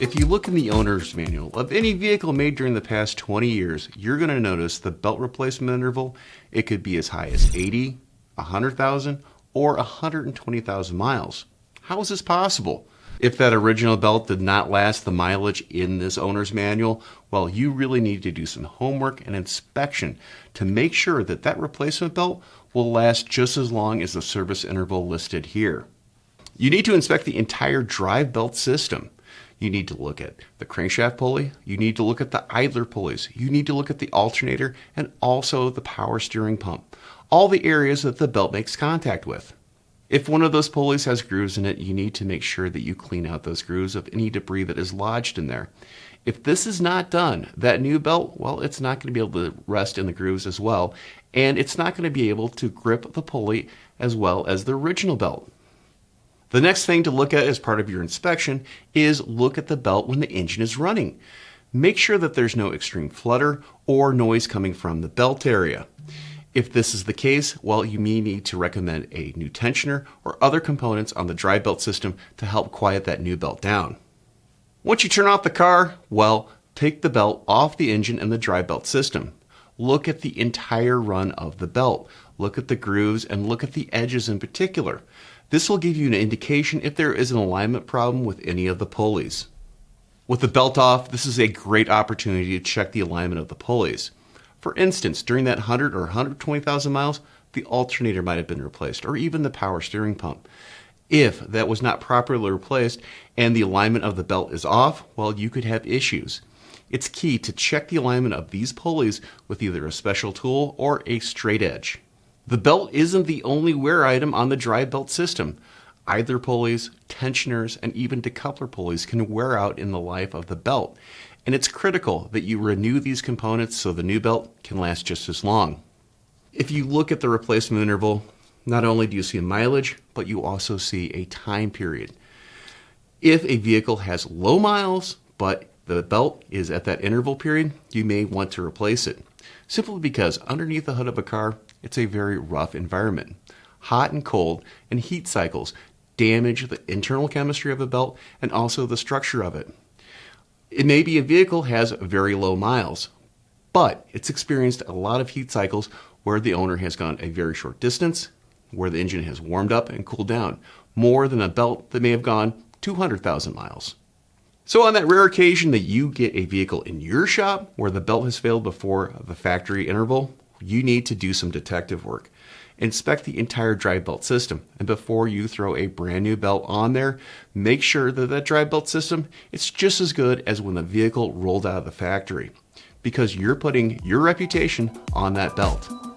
If you look in the owner's manual of any vehicle made during the past 20 years, you're going to notice the belt replacement interval. It could be as high as 80, 100,000, or 120,000 miles. How is this possible? If that original belt did not last the mileage in this owner's manual, well, you really need to do some homework and inspection to make sure that that replacement belt will last just as long as the service interval listed here. You need to inspect the entire drive belt system. You need to look at the crankshaft pulley, you need to look at the idler pulleys, you need to look at the alternator, and also the power steering pump, all the areas that the belt makes contact with. If one of those pulleys has grooves in it, you need to make sure that you clean out those grooves of any debris that is lodged in there. If this is not done, that new belt, well, it's not going to be able to rest in the grooves as well, and it's not going to be able to grip the pulley as well as the original belt. The next thing to look at as part of your inspection is look at the belt when the engine is running. Make sure that there's no extreme flutter or noise coming from the belt area. If this is the case, well, you may need to recommend a new tensioner or other components on the drive belt system to help quiet that new belt down. Once you turn off the car, well, take the belt off the engine and the drive belt system. Look at the entire run of the belt. Look at the grooves and look at the edges in particular. This will give you an indication if there is an alignment problem with any of the pulleys. With the belt off, this is a great opportunity to check the alignment of the pulleys. For instance, during that 100 or 120,000 miles, the alternator might have been replaced, or even the power steering pump. If that was not properly replaced and the alignment of the belt is off, well, you could have issues. It's key to check the alignment of these pulleys with either a special tool or a straight edge. The belt isn't the only wear item on the drive belt system. Idler pulleys, tensioners, and even decoupler pulleys can wear out in the life of the belt, and it's critical that you renew these components so the new belt can last just as long. If you look at the replacement interval, not only do you see mileage, but you also see a time period. If a vehicle has low miles, but the belt is at that interval period, you may want to replace it. Simply because underneath the hood of a car, it's a very rough environment. Hot and cold and heat cycles damage the internal chemistry of a belt and also the structure of it. It may be a vehicle has very low miles, but it's experienced a lot of heat cycles where the owner has gone a very short distance, where the engine has warmed up and cooled down, more than a belt that may have gone 200,000 miles. So on that rare occasion that you get a vehicle in your shop where the belt has failed before the factory interval, you need to do some detective work. Inspect the entire drive belt system, and before you throw a brand new belt on there, make sure that that drive belt system is just as good as when the vehicle rolled out of the factory, because you're putting your reputation on that belt.